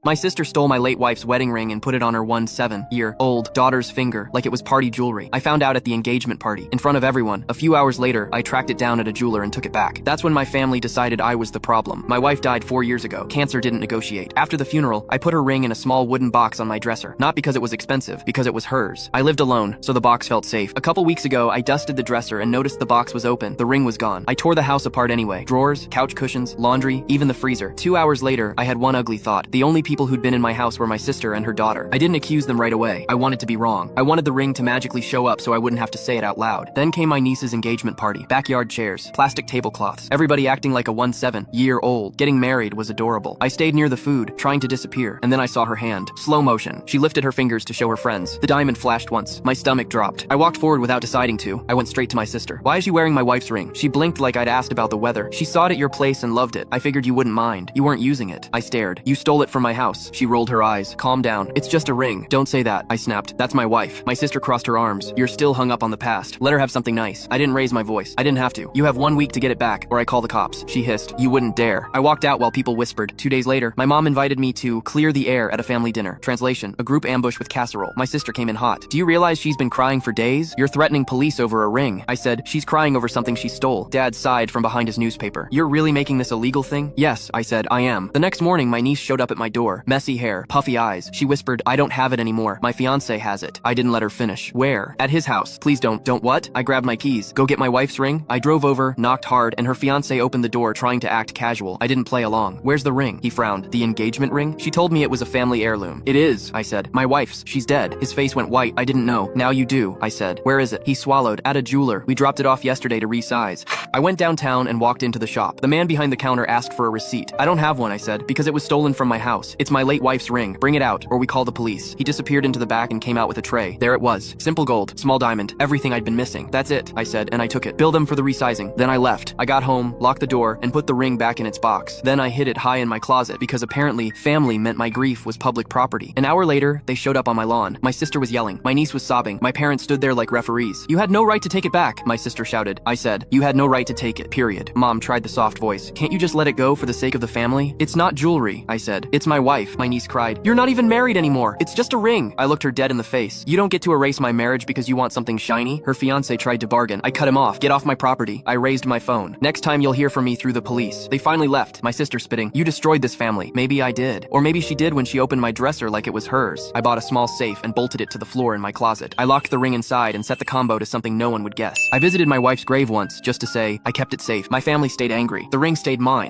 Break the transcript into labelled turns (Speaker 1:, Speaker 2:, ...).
Speaker 1: My sister stole my late wife's wedding ring and put it on her 17-year-old daughter's finger like it was party jewelry. I found out at the engagement party, in front of everyone. A few hours later, I tracked it down at a jeweler and took it back. That's when my family decided I was the problem. My wife died 4 years ago. Cancer didn't negotiate. After the funeral, I put her ring in a small wooden box on my dresser. Not because it was expensive, because it was hers. I lived alone, so the box felt safe. A couple weeks ago, I dusted the dresser and noticed the box was open. The ring was gone. I tore the house apart anyway. Drawers, couch cushions, laundry, even the freezer. 2 hours later, I had one ugly thought. The only people who'd been in my house were my sister and her daughter. I didn't accuse them right away. I wanted to be wrong. I wanted the ring to magically show up so I wouldn't have to say it out loud. Then came my niece's engagement party. Backyard chairs, plastic tablecloths, everybody acting like a 17-year-old. Getting married was adorable. I stayed near the food, trying to disappear, and then I saw her hand. Slow motion. She lifted her fingers to show her friends. The diamond flashed once. My stomach dropped. I walked forward without deciding to. I went straight to my sister. "Why is she wearing my wife's ring?" She blinked like I'd asked about the weather. "She saw it at your place and loved it. I figured you wouldn't mind. You weren't using it." I stared. "You stole it from my house." She rolled her eyes. "Calm down. It's just a ring." "Don't say that," I snapped. "That's my wife." My sister crossed her arms. "You're still hung up on the past. Let her have something nice." I didn't raise my voice. I didn't have to. "You have 1 week to get it back, or I call the cops." She hissed. "You wouldn't dare." I walked out while people whispered. 2 days later, my mom invited me to clear the air at a family dinner. Translation: a group ambush with casserole. My sister came in hot. "Do you realize she's been crying for days? You're threatening police over a ring." I said, "She's crying over something she stole." Dad sighed from behind his newspaper. "You're really making this a legal thing?" "Yes," I said, "I am." The next morning, my niece showed up at my door. Messy hair, puffy eyes. She whispered, "I don't have it anymore. My fiancé has it." I didn't let her finish. "Where?" "At his house." "Please don't." "Don't what?" I grabbed my keys. "Go get my wife's ring?" I drove over, knocked hard, and her fiancé opened the door trying to act casual. I didn't play along. "Where's the ring?" He frowned. "The engagement ring?" "She told me it was a family heirloom." "It is," I said. "My wife's. She's dead." His face went white. "I didn't know." "Now you do," I said. "Where is it?" He swallowed. "At a jeweler. We dropped it off yesterday to resize." I went downtown and walked into the shop. The man behind the counter asked for a receipt. "I don't have one," I said, "because it was stolen from my house. It's my late wife's ring. Bring it out, or we call the police." He disappeared into the back and came out with a tray. There it was. Simple gold, small diamond, everything I'd been missing. "That's it," I said, and I took it. "Bill them for the resizing." Then I left. I got home, locked the door, and put the ring back in its box. Then I hid it high in my closet because apparently family meant my grief was public property. An hour later, they showed up on my lawn. My sister was yelling. My niece was sobbing. My parents stood there like referees. "You had no right to take it back," my sister shouted. I said, "You had no right to take it, period." Mom tried the soft voice. "Can't you just let it go for the sake of the family?" "It's not jewelry," I said. "It's my wife," my niece cried. "You're not even married anymore. It's just a ring." I looked her dead in the face. "You don't get to erase my marriage because you want something shiny?" Her fiancé tried to bargain. I cut him off. "Get off my property." I raised my phone. "Next time you'll hear from me through the police." They finally left, my sister spitting. "You destroyed this family." Maybe I did. Or maybe she did when she opened my dresser like it was hers. I bought a small safe and bolted it to the floor in my closet. I locked the ring inside and set the combo to something no one would guess. I visited my wife's grave once, just to say, I kept it safe. My family stayed angry. The ring stayed mine.